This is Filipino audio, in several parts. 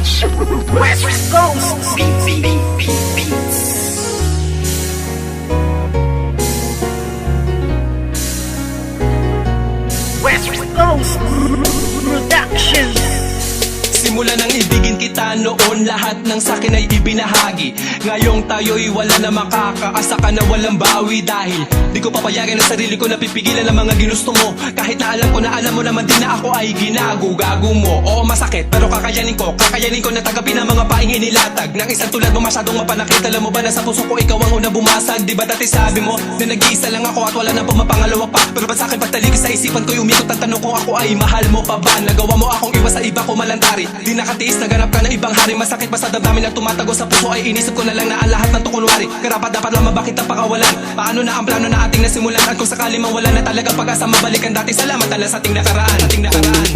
West Coast Beats. West Coast Productions. Simula nang ibigin kita noon, lahat ng sakin ay ibinahagi. Ngayong tayo'y wala na makakaasa ka na walang bawi. Dahil di ko papayagan ang sarili ko na pipigilan ang mga ginusto mo. Kahit na alam mo naman din na ako ay ginago-gago mo. Oo, masakit pero kakayanin ko na tagapin ang mga paing inilatag ng isang tulad mo masyadong mapanakit. Alam mo ba na sa puso ko ikaw ang unang bumasag? Di ba dati sabi mo na nag-iisa lang ako at wala nang pumapangalawa pa? Pero ba't sa'kin pagtalikis sa isipan ko'y umikot ang tanong kung ako ay mahal mo pa ba? Nagawa mo akong iwas sa iba ko malantari. Di nakatiis, naganap ka ng ibang hari. Masakit pa sa damdamin na tumatago sa puso ay inisip ko na lang na ang lahat ng tukunwari. Karapat dapat lang mabakit ang pakawalan. Paano na ang plano na ating nasimulan? At kung sakali mang wala na talaga pag-asa mabalikan dati, salamat ala sa ating nakaraan.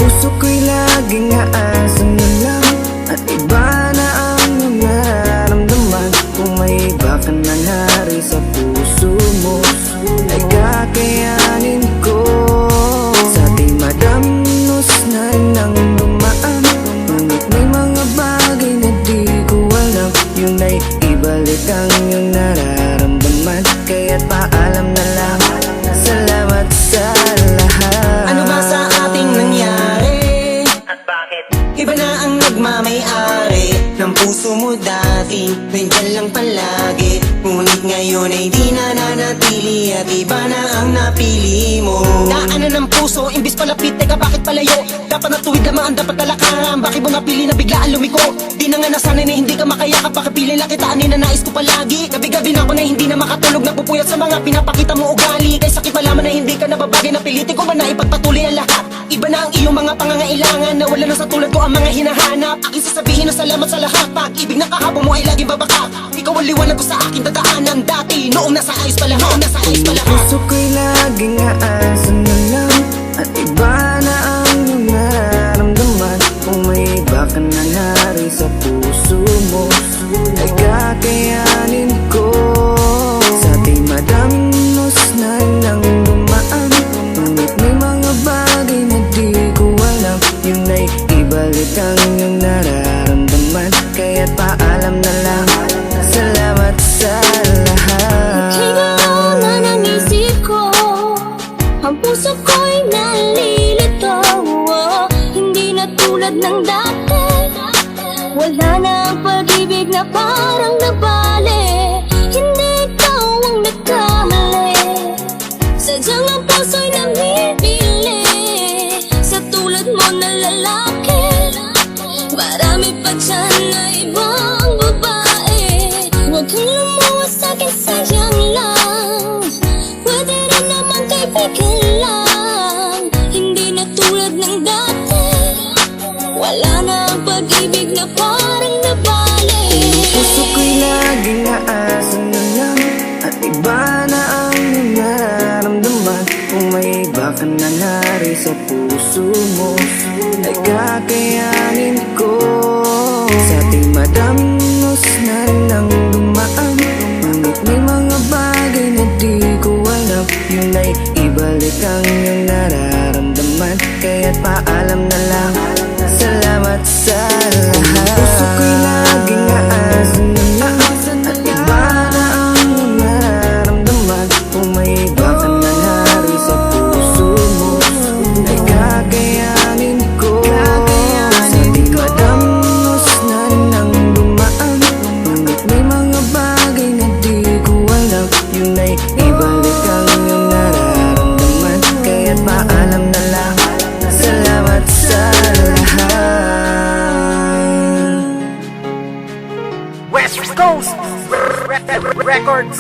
Puso ko'y laging aasa na lang at iba na ang nararamdaman. Kung may iba ka na nari sa puso mo ay kakayanin ko. Sa ating madamnos na nang dumaan, ngunit may mga bagay na di ko alam. Yun ay ibalik ang iyong nararamdaman. Kaya't paalam na lang, salamat sa lahat. Ano ba sa ating nangyari? At bakit? Iba na ang nagmamay-ari ng puso mo dati, nandyan lang palagi. Ngunit ngayon ay di na nanatili at iba na ang napili mo. Daanan ng puso, imbis palapit, teka bakit palayo? Dapat natuwid lamang ang dapat talakaran. Bakit mo napili na biglaan lumiko? Di na nga nasanay na hindi ka makayakap. Bakit pili lang kita, na nais ko palagi? Gabi-gabi na ako na hindi na makatulog, napupuyat sa mga pinapakita mo ugali. Kaya sakit malaman na hindi ka nababagay, napilitin ko ba na ipagpatuloy ang lahat? Iba na ang iyong mga pangangailangan, na wala na sa tulad ko ang mga hinahanap. Aking sasabihin na salamat sa lahat. Pag-ibig na kahapon mo ay laging babaka. Ikaw ang liwanag ko sa aking dadaanan dati, noong nasa ayos pa lahat. Puso ko'y laging aasa na lang at iba na ang iyong nararamdaman. Kung may iba ka na nari sa puso mo ay kakayanin ko. Sa ating madamnos na nang dumaan, ngunit may mga bagay na di ko alam. Yun ay ibalik ang iyong nararamdaman. Kaya't paalam na lang, salamat sa lahat. Higalaw na ng isip ko, ang puso ko'y nalilito. Hindi na tulad ng dati, wala na ang pag-ibig na parang nabali. Hindi ikaw ang nagkamali, sadyang ang puso'y namimili sa tulad mo na lalaki. Marami pa dyan na ibang babae, huwag kang lumuwas sa'kin, sayang lang. Pwede rin naman kaibigan lang, hindi na tulad ng dati, wala na ang pag-ibig na parang nabali. Puso ko'y laging aasa na lang at iba na ang iyong nararamdaman. Kung may iba ka na nari sa puso mo ay kakayanin ko. Sa ating madamnos na nang dumaan, ngunit may mga bagay na di ko alam. Yun ay ibalik ang iyong nararamdaman. Kaya't paalam na lang, salamat sa lahat. Puso ko'y laging aasa na lang at iba na ang iyong nararamdaman. Kung may iba ka na nari sa puso mo ay kakayanin ko. Sa ating madamnos na nang dumaan, ngunit may mga bagay na di ko alam. Yun ay ibalik ang iyong nararamdaman. Kaya't paalam na lang, salamat sa lahat. West Coast Records.